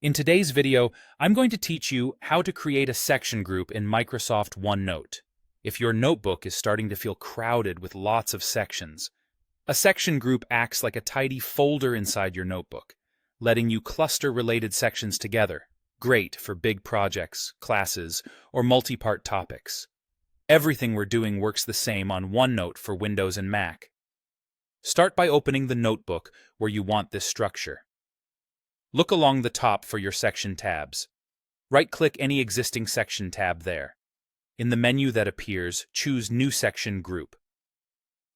In today's video, I'm going to teach you how to create a section group in Microsoft OneNote. If your notebook is starting to feel crowded with lots of sections, a section group acts like a tidy folder inside your notebook, letting you cluster related sections together. Great for big projects, classes, or multi-part topics. Everything we're doing works the same on OneNote for Windows and Mac. Start by opening the notebook where you want this structure. Look along the top for your section tabs. Right-click any existing section tab there. In the menu that appears, choose New Section Group.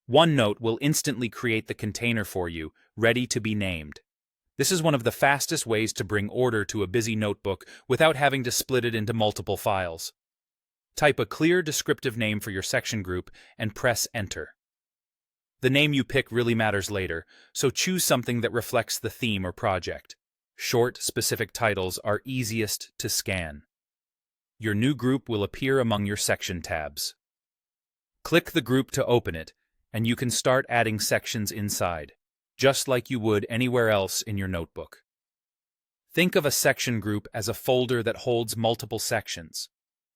OneNote will instantly create the container for you, ready to be named. This is one of the fastest ways to bring order to a busy notebook without having to split it into multiple files. Type a clear, descriptive name for your section group and press Enter. The name you pick really matters later, so choose something that reflects the theme or project. Short, specific titles are easiest to scan. Your new group will appear among your section tabs. Click the group to open it, and you can start adding sections inside, just like you would anywhere else in your notebook. Think of a section group as a folder that holds multiple sections.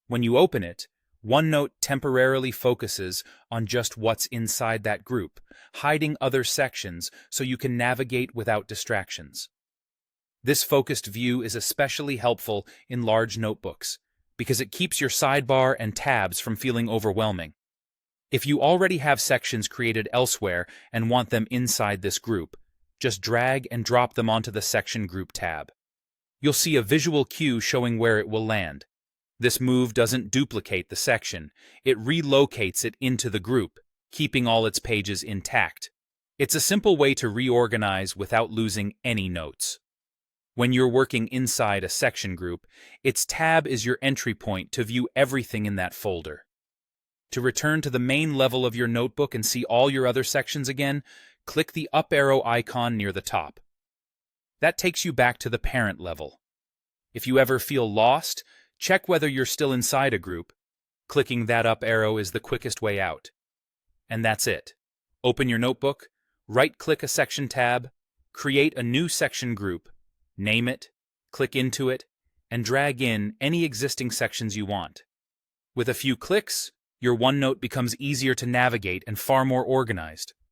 When you open it, OneNote temporarily focuses on just what's inside that group, hiding other sections so you can navigate without distractions. This focused view is especially helpful in large notebooks because it keeps your sidebar and tabs from feeling overwhelming. If you already have sections created elsewhere and want them inside this group, just drag and drop them onto the Section Group tab. You'll see a visual cue showing where it will land. This move doesn't duplicate the section, it relocates it into the group, keeping all its pages intact. It's a simple way to reorganize without losing any notes. When you're working inside a section group, its tab is your entry point to view everything in that folder. To return to the main level of your notebook and see all your other sections again, click the up arrow icon near the top. That takes you back to the parent level. If you ever feel lost, check whether you're still inside a group. Clicking that up arrow is the quickest way out. And that's it. Open your notebook, right-click a section tab, create a new section group, name it, click into it, and drag in any existing sections you want. With a few clicks, your OneNote becomes easier to navigate and far more organized.